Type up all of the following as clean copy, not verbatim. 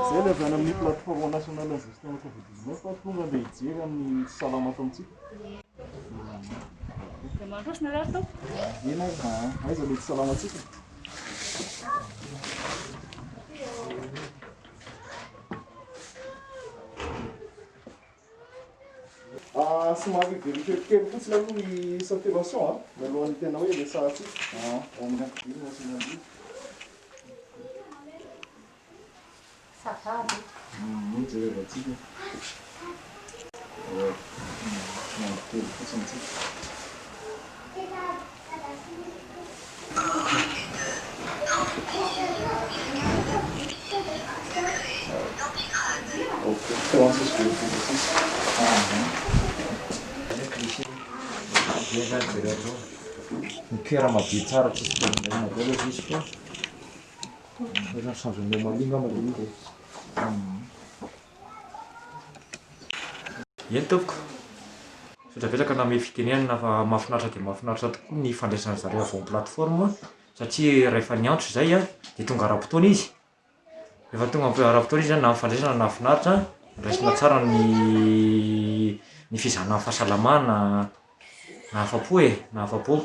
Zay le avy any amin'ny plateforme nationale en gestion de Covid-19 fa tonga dia hijery amin'ny salama ato amintsika. Aiza le tsy salamatsika? Somary vérifier kely fotsiny aloha ny saturation mialohan'ny tena hoe resahantsika ao amin'ny ankidiny sy ny ambiny. Jereva atsika. Kely fotsiny tsika. Toerana madio tsara tsisy problème daholo izy fa ohatran'ny changement malinga malinga. Eny tompoko, sotrapetraka name fitenenana fa mahafinaritra dia mahafinaritra tokoa ny fandraisana zareo avy amin'ny plateforme satria rehefa niantso izay dia tonga ara-potoana izy. Rehefa tonga ara-potoana izy na fandraisana na finaritra, raisina tsara ny fizahana fahasalamana, na afa-po na afa-po.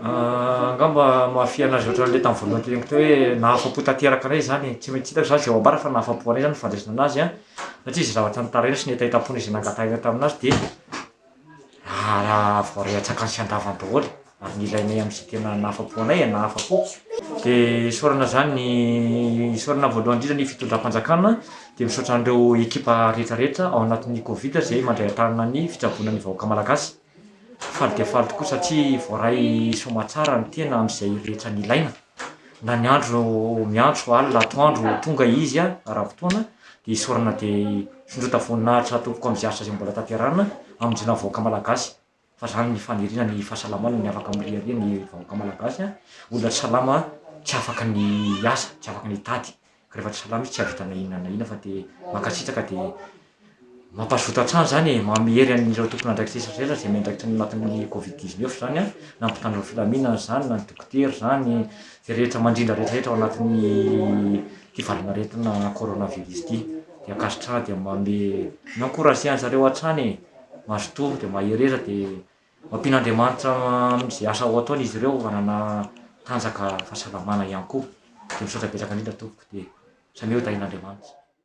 Angamba mahafia anazy ohatran'ilay tamin'ny voalohany teneniko teo hoe na afa-po tanteraka indray zany, tsy maintsy hitako zany izay ao ambara fa na afa-po indray zany fandraisana anazy satria izay zavatra notaraina sy ny hetaheta-pony izay nangatahana taminazy dia voarehatsaka sy andavany daholo ary nilainay amin'izay tena na afa-po anay na afa-po. Dia isaorana zany isaorana voalohany indrindra ny fitondram-panjakana dia misaotra an'ireo ekipa rehetrarehetra ao anatin'ny Covid izay mandray antanana ny fitsaboana ny vahoaka malagasy. Faly dia faly tokoa satria voaray soamantsara ny tena amin'izay rehetra nilaina. Na ny andro miantso alina atoandro tonga izy ara-potoana dia isaorana dia sondrota voninahitra tompoko amin'izay asa izay mbola tanterahana hamonjena vahoaka malagasy. Fa zany ny faniriana ny fahasalamana ny afaka mirihariha ny vahoaka malagasy. Olona tsy salama tsy afaka ny asa, tsy afaka ny tady. Ka rehefa tsy salama izy tsy havita na inona na inona fa dia mankasitraka dia mampazoto hatrany zany mamery an'ireo tompona andraikitra rehetra izay miandraikitra anatin'ny Covid-19 zany nampitandrina filaminana zany na ny dokotera zany izay rehetra mandrindra rehetrarehetra ao anatin'ny fivalana coronavirus ity. Dia ankasitrahana dia miencourager an'zareo hatrany mahazo tombony dia maherera dia mampian'Andriamanitra amin'izay asa ho ataony izy ireo hanana tanjaka fahasalamana ihany koa. Dia misaotra betsaka indrindra tompoko dia samia ho tahin'Andriamanitra.